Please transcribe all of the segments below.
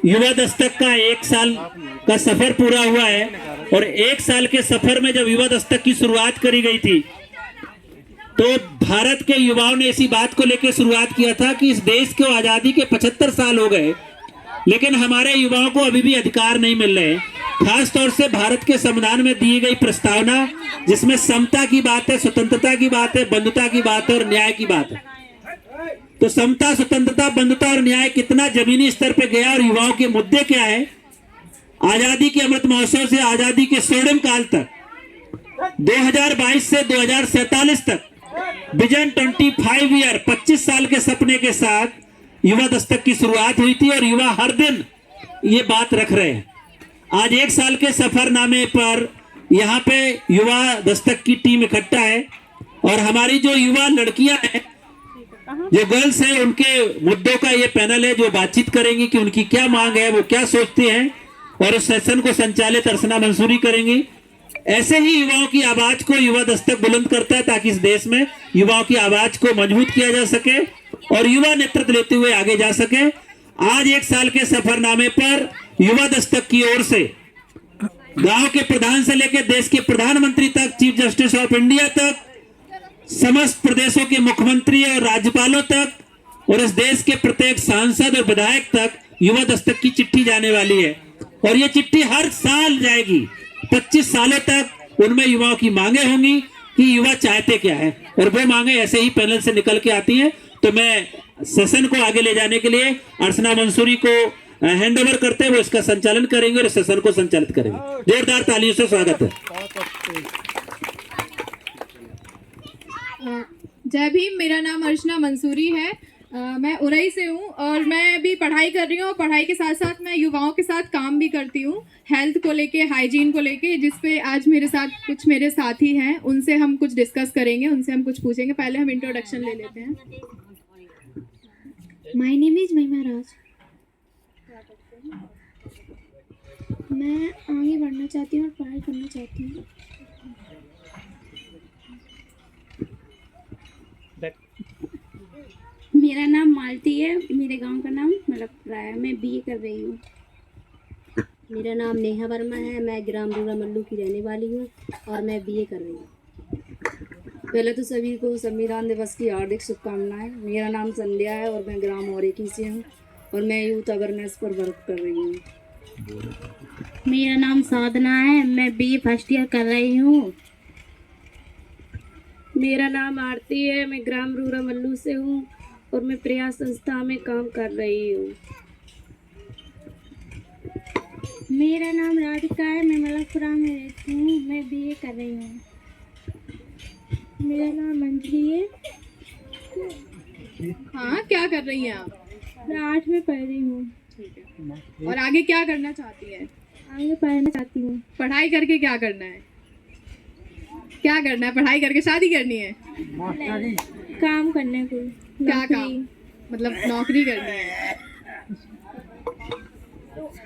युवा दस्तक का 1 साल का सफर पूरा हुआ है और 1 साल के सफर में जब युवा दस्तक की शुरुआत करी गई थी तो भारत के युवाओं ने इसी बात को लेकर शुरुआत किया था कि इस देश को आजादी के 75 साल हो गए लेकिन हमारे युवाओं को अभी भी अधिकार नहीं मिल रहे। खास तौर से भारत के संविधान में दी गई प्रस्तावना जिसमें समता की बात है, स्वतंत्रता की बात है, बंधुता की बात है और न्याय की बात है। तो समता, स्वतंत्रता, बंधुता और न्याय कितना जमीनी स्तर पे गया और युवाओं के मुद्दे क्या है। आजादी के अमृत महोत्सव से आजादी के स्वर्णिम काल तक 2022 से 2047 तक विजन 25 ईयर 25 साल के सपने के साथ युवा दस्तक की शुरुआत हुई थी और युवा हर दिन ये बात रख रहे हैं। आज 1 साल के सफरनामे पर यहाँ पे युवा दस्तक की टीम इकट्ठा है और हमारी जो युवा लड़कियां हैं, जो गर्ल्स हैं, उनके मुद्दों का ये पैनल है जो बातचीत करेंगी कि उनकी क्या मांग है, वो क्या सोचते हैं और इस सेशन को संचालित अर्चना मंसूरी करेंगी। ऐसे ही युवाओं की आवाज को युवा दस्तक बुलंद करता है ताकि इस देश में युवाओं की आवाज को मजबूत किया जा सके और युवा नेतृत्व लेते हुए आगे जा सके। आज 1 साल के सफरनामे पर युवा दस्तक की ओर से गांव के प्रधान से लेकर देश के प्रधानमंत्री तक, चीफ जस्टिस ऑफ इंडिया तक, समस्त प्रदेशों के मुख्यमंत्री और राज्यपालों तक और इस देश के प्रत्येक सांसद और विधायक तक युवा दस्तक की चिट्ठी जाने वाली है और ये चिट्ठी हर साल जाएगी 25 सालों तक। उनमें युवाओं की मांगे होंगी कि युवा चाहते क्या है और वो मांगे ऐसे ही पैनल से निकल के आती हैं। तो मैं सेशन को आगे ले जाने के लिए अर्चना मंसूरी को हैंड ओवर करते हैं, वो इसका संचालन करेंगे और इस सेशन को संचालित करेंगे। जोरदार तालियों से स्वागत है। जय भीम। मेरा नाम अर्चना मंसूरी है। मैं उरई से हूँ और मैं अभी पढ़ाई कर रही हूँ और पढ़ाई के साथ साथ मैं युवाओं के साथ काम भी करती हूँ, हेल्थ को लेके, हाइजीन को लेके, जिसपे आज मेरे साथ कुछ मेरे साथी हैं, उनसे हम कुछ डिस्कस करेंगे, उनसे हम कुछ पूछेंगे। पहले हम इंट्रोडक्शन ले लेते हैं। माय नेम इज महिमा राज। मैं आगे बढ़ना चाहती हूँ और पढ़ाई करना चाहती हूँ। मेरा नाम मालती है, मेरे गांव का नाम मलकपुरा है। मैं बीए कर रही हूँ। मेरा नाम नेहा वर्मा है, मैं ग्राम रूरा मल्लू की रहने वाली हूँ और मैं बीए कर रही हूँ। पहले तो सभी को संविधान दिवस की हार्दिक शुभकामनाएं। मेरा नाम संध्या है और मैं ग्राम औरेकी से हूँ और मैं यूथ अवेयरनेस पर वर्क कर रही हूँ। मेरा नाम साधना है, मैं बीए फर्स्ट ईयर कर रही हूँ। मेरा नाम आरती है, मैं ग्राम रूरा मल्लू से हूँ और मैं प्रयास संस्था में काम कर रही हूँ। मेरा नाम राधिका है, मैं मलकपुरा में रहती हूँ। मैं बीए कर रही हूँ। मेरा नाम अंजलि है। हाँ, क्या कर रही हैं आप? मैं 8 में पढ़ रही हूँ। ठीक है। और आगे क्या करना चाहती है? आगे पढ़ना चाहती हूँ। पढ़ाई करके क्या करना है? क्या करना है पढ़ाई करके? शादी करनी है? काम करने को। क्या काम? मतलब नौकरी करनी है?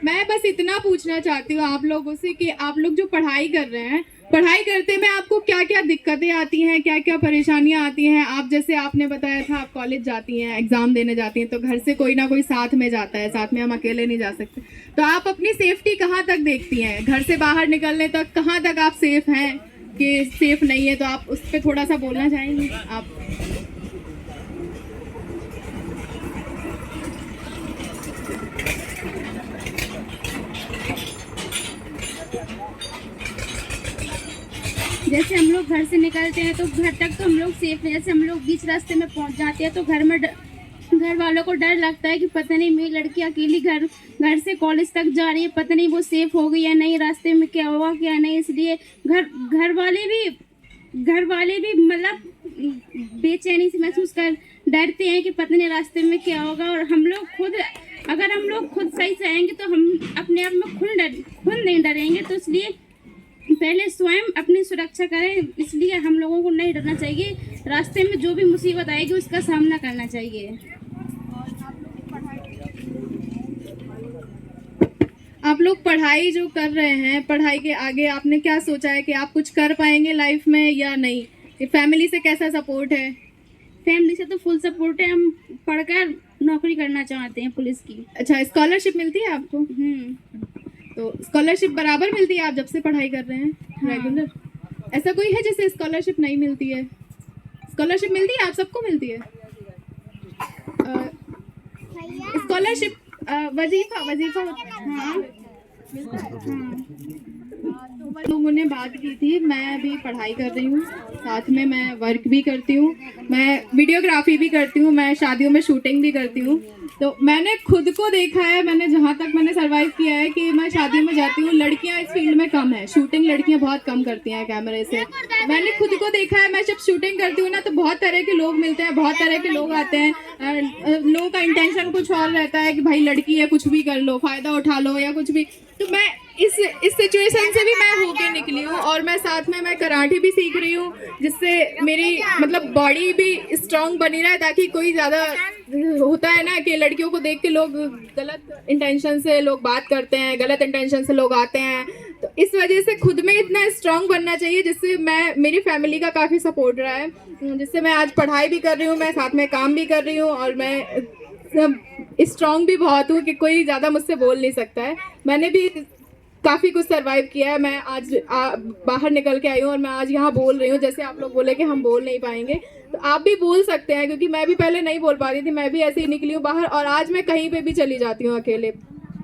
मैं बस इतना पूछना चाहती हूँ आप लोगों से कि आप लोग जो पढ़ाई कर रहे हैं, पढ़ाई करते में आपको क्या क्या दिक्कतें आती हैं, क्या क्या परेशानियां आती हैं? आप जैसे आपने बताया था आप कॉलेज जाती हैं, एग्जाम देने जाती हैं, तो घर से कोई ना कोई साथ में जाता है, साथ में हम अकेले नहीं जा सकते। तो आप अपनी सेफ्टी कहाँ तक देखती हैं? घर से बाहर निकलने तक कहाँ तक आप सेफ हैं कि सेफ नहीं है? तो आप उस पर थोड़ा सा बोलना चाहेंगे आप? जैसे हम लोग घर से निकलते हैं तो घर तक तो हम लोग सेफ हैं। जैसे हम लोग बीच रास्ते में पहुंच जाते हैं तो घर वालों को डर लगता है कि पता नहीं मेरी लड़की अकेली घर से कॉलेज तक जा रही है, पता नहीं वो सेफ होगी या नहीं, रास्ते में क्या हुआ क्या नहीं। इसलिए घर वाले भी मतलब बेचैनी से महसूस कर डरते हैं कि पता नहीं रास्ते में क्या होगा। और अगर हम लोग खुद सही से आएंगे तो हम अपने आप में खुद नहीं डरेंगे। तो इसलिए पहले स्वयं अपनी सुरक्षा करें। इसलिए हम लोगों को नहीं डरना चाहिए। रास्ते में जो भी मुसीबत आएगी उसका सामना करना चाहिए। आप लोग पढ़ाई जो कर रहे हैं, पढ़ाई के आगे आपने क्या सोचा है कि आप कुछ कर पाएंगे लाइफ में या नहीं? फैमिली से कैसा सपोर्ट है? फैमिली से तो फुल सपोर्ट है। हम पढ़कर नौकरी करना चाहते हैं पुलिस की। अच्छा, स्कॉलरशिप मिलती है आपको? तो स्कॉलरशिप बराबर मिलती है आप जब से पढ़ाई कर रहे हैं? रेगुलर? ऐसा कोई है जिसे स्कॉलरशिप नहीं मिलती है? स्कॉलरशिप मिलती है, आप सबको मिलती है स्कॉलरशिप? वजीफा हाँ। लोगों ने बात की थी, मैं भी पढ़ाई कर रही हूँ, साथ में मैं वर्क भी करती हूँ, मैं वीडियोग्राफी भी करती हूँ, मैं शादियों में शूटिंग भी करती हूँ। तो मैंने खुद को देखा है, मैंने जहाँ तक मैंने सरवाइव किया है कि मैं शादियों में जाती हूँ, लड़कियाँ इस फील्ड में कम है, शूटिंग लड़कियाँ बहुत कम करती हैं कैमरे से। मैंने खुद को देखा है, मैं जब शूटिंग करती हूँ ना तो बहुत तरह के लोग मिलते हैं, बहुत तरह के लोग आते हैं। लोगों का इंटेंशन कुछ और रहता है कि भाई लड़की है कुछ भी कर लो, फायदा उठा लो या कुछ भी। तो मैं इस सिचुएशन से भी मैं होके निकली हूँ, और मैं साथ में मैं कराटे भी सीख रही हूँ, जिससे मेरी मतलब बॉडी भी स्ट्रांग बनी रहे, ताकि कोई ज़्यादा होता है ना कि लड़कियों को देख के लोग गलत इंटेंशन से लोग बात करते हैं, गलत इंटेंशन से लोग आते हैं। तो इस वजह से खुद में इतना स्ट्रांग बनना चाहिए, जिससे मैं मेरी फैमिली का काफ़ी सपोर्ट रहा है, जिससे मैं आज पढ़ाई भी कर रही हूँ, मैं साथ में काम भी कर रही हूँ, और मैं स्ट्रांग भी बहुत हूँ कि कोई ज़्यादा मुझसे बोल नहीं सकता है। मैंने भी काफ़ी कुछ सरवाइव किया है, मैं आज बाहर निकल के आई हूँ और मैं आज यहाँ बोल रही हूँ। जैसे आप लोग बोले कि हम बोल नहीं पाएंगे, तो आप भी बोल सकते हैं, क्योंकि मैं भी पहले नहीं बोल पा रही थी, मैं भी ऐसे ही निकली हूँ बाहर, और आज मैं कहीं पे भी चली जाती हूँ अकेले।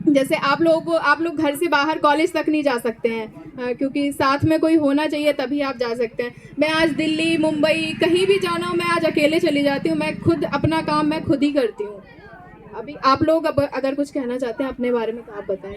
जैसे आप लोग घर से बाहर कॉलेज तक नहीं जा सकते हैं, क्योंकि साथ में कोई होना चाहिए तभी आप जा सकते हैं। मैं आज दिल्ली, मुंबई कहीं भी जाना हो, मैं आज अकेले चली जाती हूँ, मैं खुद अपना काम मैं खुद ही करती हूँ। अभी आप लोग अगर कुछ कहना चाहते हैं अपने बारे में तो आप बताएं।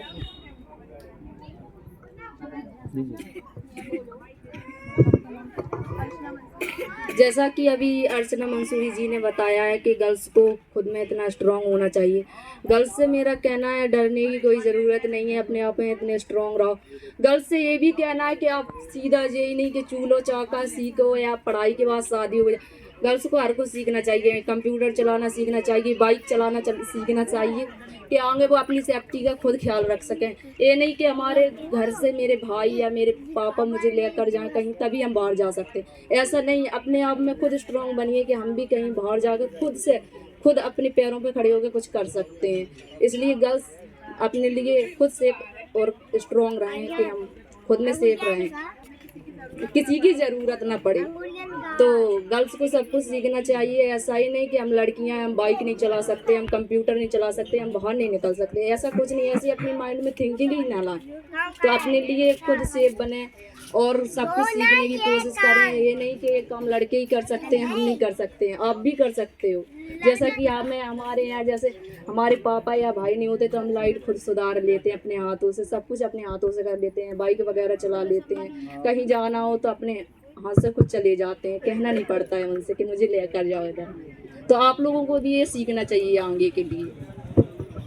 जैसा कि अभी अर्चना मंसूरी जी ने बताया है कि गर्ल्स को खुद में इतना स्ट्रांग होना चाहिए। गर्ल्स से मेरा कहना है डरने की कोई ज़रूरत नहीं है, अपने आप में इतने स्ट्रांग रहो। गर्ल्स से ये भी कहना है कि आप सीधा यही नहीं कि चूल्हो चौका सीखो या पढ़ाई के बाद शादी हो जाए। गर्ल्स को हर कुछ सीखना चाहिए, कंप्यूटर चलाना सीखना चाहिए, बाइक चलाना सीखना चाहिए, कि आगे वो अपनी सेफ्टी का खुद ख्याल रख सकें। ये नहीं कि हमारे घर से मेरे भाई या मेरे पापा मुझे लेकर जाएं कहीं तभी हम बाहर जा सकते हैं, ऐसा नहीं। अपने आप में खुद स्ट्रांग बनिए कि हम भी कहीं बाहर जाकर खुद अपने पैरों पे खड़े होकर कुछ कर सकते हैं। इसलिए गर्ल्स अपने लिए खुद सेफ और स्ट्रांग रहें कि हम खुद में सेफ रहें, किसी की ज़रूरत ना पड़े। तो गर्ल्स को सब कुछ सीखना चाहिए। ऐसा ही नहीं कि हम लड़कियां हम बाइक नहीं चला सकते, हम कंप्यूटर नहीं चला सकते, हम बाहर नहीं निकल सकते, ऐसा कुछ नहीं। ऐसी अपने माइंड में थिंकिंग ही ना लाएं। तो अपने लिए खुद सेफ बने और सब कुछ सीखने की कोशिश करें। ये नहीं कि एक काम लड़के ही कर सकते हैं, हम नहीं कर सकते हैं, आप भी कर सकते हो। जैसा कि हमारे यहाँ जैसे हमारे पापा या भाई नहीं होते तो हम लाइट खुद सुधार लेते हैं अपने हाथों से, सब कुछ अपने हाथों से कर लेते हैं, बाइक वगैरह चला लेते हैं, कहीं जाना हो तो अपने हाथ से खुद चले जाते हैं, कहना नहीं पड़ता है उनसे कि मुझे लेकर जाओ इधर। तो आप लोगों को भी ये सीखना चाहिए आगे के लिए।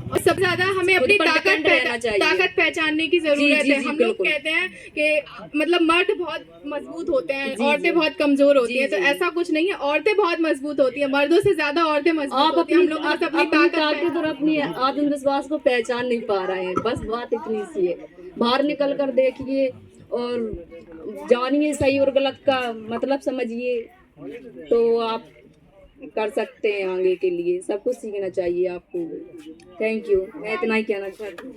और सबसे ज्यादा हमें अपनी ताकत पहचानने की जरूरत है। हम लोग कहते हैं कि मतलब मर्द बहुत मजबूत होते हैं, औरतें बहुत कमजोर होती हैं, तो ऐसा कुछ नहीं है। औरतें बहुत मजबूत होती हैं, मर्दों से ज्यादा औरतें मजबूत होती हैं। हम लोग अपनी ताकत और अपनी आत्मविश्वास को पहचान नहीं पा रहे हैं, बस बात इतनी सी है। बाहर निकल कर देखिए और जानिए, सही और गलत का मतलब समझिए, तो आप कर सकते हैं। आगे के लिए सब कुछ सीखना चाहिए आपको। थैंक यू, मैं इतना ही कहना चाहती हूँ।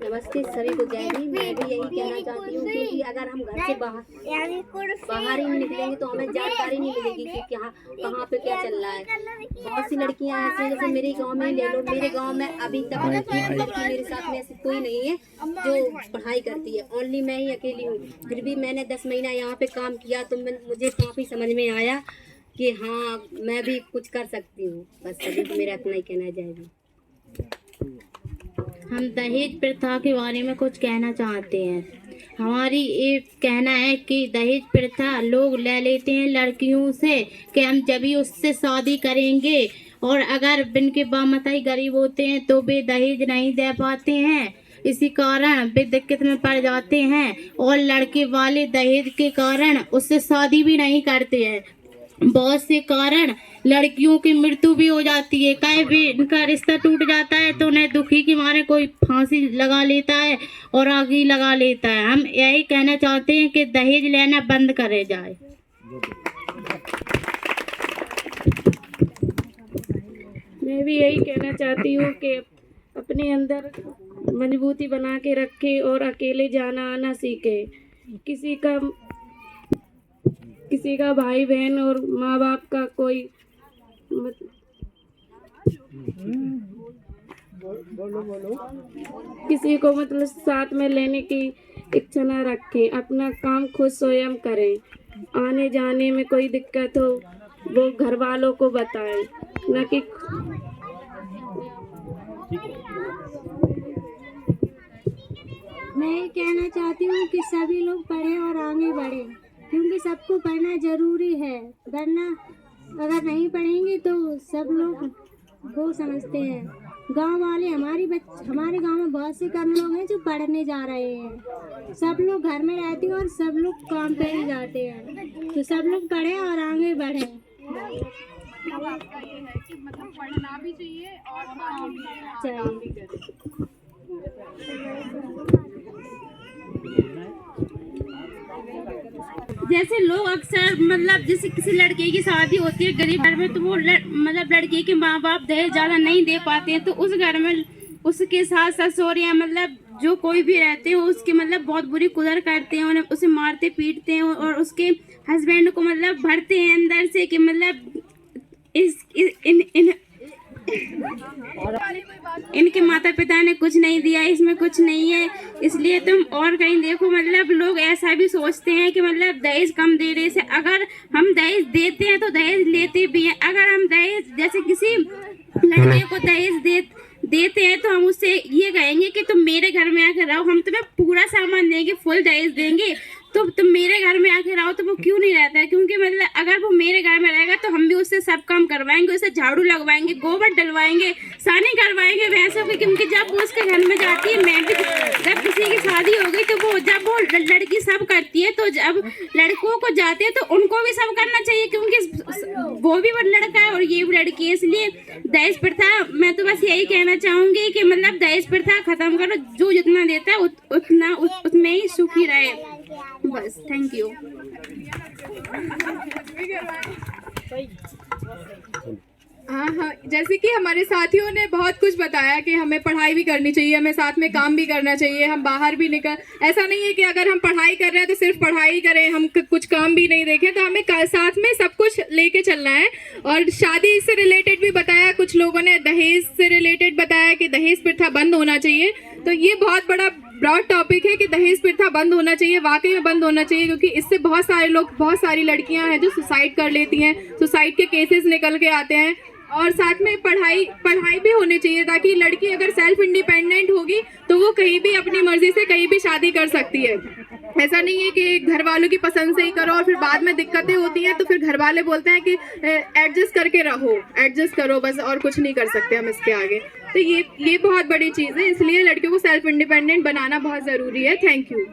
नमस्ते सभी को, जय हिंद। मैं भी यही कहना चाहती हूँ, क्योंकि अगर हम घर से बाहर ही नहीं निकलेंगे तो हमें जानकारी नहीं मिलेगी कि कहाँ पे क्या चल रहा है। बहुत सी लड़कियाँ ऐसी हैं, जैसे मेरे गांव में ले लो, मेरे गांव में अभी तक लड़की मेरे साथ में ऐसी कोई नहीं है जो पढ़ाई करती है, ओनली मैं ही अकेली हूँ। फिर भी मैंने 10 महीना यहाँ पे काम किया तो मुझे काफ़ी समझ में आया कि हाँ मैं भी कुछ कर सकती हूँ। बस सभी को मेरा इतना ही कहना जाएगा। हम दहेज प्रथा के बारे में कुछ कहना चाहते हैं। हमारी ये कहना है कि दहेज प्रथा लोग ले लेते हैं लड़कियों से कि हम जब भी उससे शादी करेंगे, और अगर बिनके बामताई गरीब होते हैं तो वे दहेज नहीं दे पाते हैं, इसी कारण वे दिक्कत में पड़ जाते हैं, और लड़के वाले दहेज के कारण उससे शादी भी नहीं करते हैं। बहुत से कारण लड़कियों की मृत्यु भी हो जाती है, कई भी इनका रिश्ता टूट जाता है तो उन्हें दुखी के मारे कोई फांसी लगा लेता है और आग लगा लेता है। हम यही कहना चाहते हैं कि दहेज लेना बंद करे जाए। मैं भी यही कहना चाहती हूँ कि अपने अंदर मजबूती बना के रखे और अकेले जाना आना सीखे। किसी का भाई बहन और माँ बाप का कोई किसी को मतलब साथ में लेने की इच्छा ना रखें। अपना काम खुद स्वयं करें। आने जाने में कोई दिक्कत हो वो घर वालों को बताएं, न कि मैं कहना चाहती हूँ कि सभी लोग पढ़ें और आगे बढ़ें, क्योंकि सबको पढ़ना ज़रूरी है। वरना अगर नहीं पढ़ेंगे तो सब लोग वो समझते हैं। गांव वाले हमारे गांव में बहुत से कम लोग हैं जो पढ़ने जा रहे हैं। सब लोग घर में रहते हैं और सब लोग काम पे ही जाते हैं। तो सब लोग पढ़ें और आगे बढ़ें। मतलब पढ़ना भी चाहिए और काम भी करें। जैसे लोग अक्सर मतलब जैसे किसी लड़के की शादी होती है गरीब घर में, तो वो मतलब लड़के के माँ बाप दहेज ज़्यादा नहीं दे पाते हैं, तो उस घर में उसके सास ससुर या मतलब जो कोई भी रहते हैं उसके मतलब बहुत बुरी कुदर करते हैं, उन्हें उसे मारते पीटते हैं और उसके हस्बैंड को मतलब भरते हैं अंदर से कि मतलब इनके माता पिता ने कुछ नहीं दिया, इसमें कुछ नहीं है। इसलिए तुम और कहीं देखो, मतलब लोग ऐसा भी सोचते हैं कि मतलब दहेज कम दे रहे से, अगर हम दहेज देते हैं तो दहेज लेते भी हैं। अगर हम दहेज जैसे किसी लड़के को दहेज देते हैं तो हम उससे ये कहेंगे कि तुम मेरे घर में आकर रहो, हम तुम्हें पूरा सामान देंगे, फुल दहेज देंगे, तो तुम मेरे घर में आके रहो। तो वो क्यों नहीं रहता है? क्योंकि मतलब अगर वो मेरे घर में रहेगा तो हम भी उससे सब काम करवाएंगे, उससे झाड़ू लगवाएंगे, गोबर डलवाएंगे, सानी करवाएंगे भैंसों की। क्योंकि जब वो उसके घर में जाती है, मैं भी जब किसी की शादी हो गई तो वो जब वो लड़की सब करती है, तो जब लड़कों को जाते हैं तो उनको भी सब करना चाहिए, क्योंकि वो भी वो लड़का है और ये भी लड़की है। इसलिए दहेज प्रथा, मैं तो बस यही कहना चाहूंगी कि मतलब दहेज प्रथा खत्म करो, जो जितना देता है उतना उसमें ही सुखी रहे। बस, थैंक यू। हाँ, जैसे कि हमारे साथियों ने बहुत कुछ बताया कि हमें पढ़ाई भी करनी चाहिए, हमें साथ में काम भी करना चाहिए, हम बाहर भी निकल, ऐसा नहीं है कि अगर हम पढ़ाई कर रहे हैं तो सिर्फ पढ़ाई करें, हम कुछ काम भी नहीं देखें। तो हमें साथ में सब कुछ लेके चलना है। और शादी से रिलेटेड भी बताया, कुछ लोगों ने दहेज से रिलेटेड बताया कि दहेज प्रथा बंद होना चाहिए। तो ये बहुत बड़ा ब्रॉड टॉपिक है कि दहेज प्रथा बंद होना चाहिए, वाकई में बंद होना चाहिए, क्योंकि इससे बहुत सारे लोग, बहुत सारी लड़कियां हैं जो सुसाइड कर लेती हैं, सुसाइड के केसेस निकल के आते हैं। और साथ में पढ़ाई भी होनी चाहिए, ताकि लड़की अगर सेल्फ इंडिपेंडेंट होगी तो वो कहीं भी अपनी मर्जी से कहीं भी शादी कर सकती है। ऐसा नहीं है कि घर वालों की पसंद से ही करो और फिर बाद में दिक्कतें होती हैं तो फिर घर वाले बोलते हैं कि एडजस्ट करके रहो, एडजस्ट करो, बस और कुछ नहीं कर सकते हम इसके आगे। तो ये बहुत बड़ी चीज़ है, इसलिए लड़कियों को सेल्फ इंडिपेंडेंट बनाना बहुत ज़रूरी है। Thank you.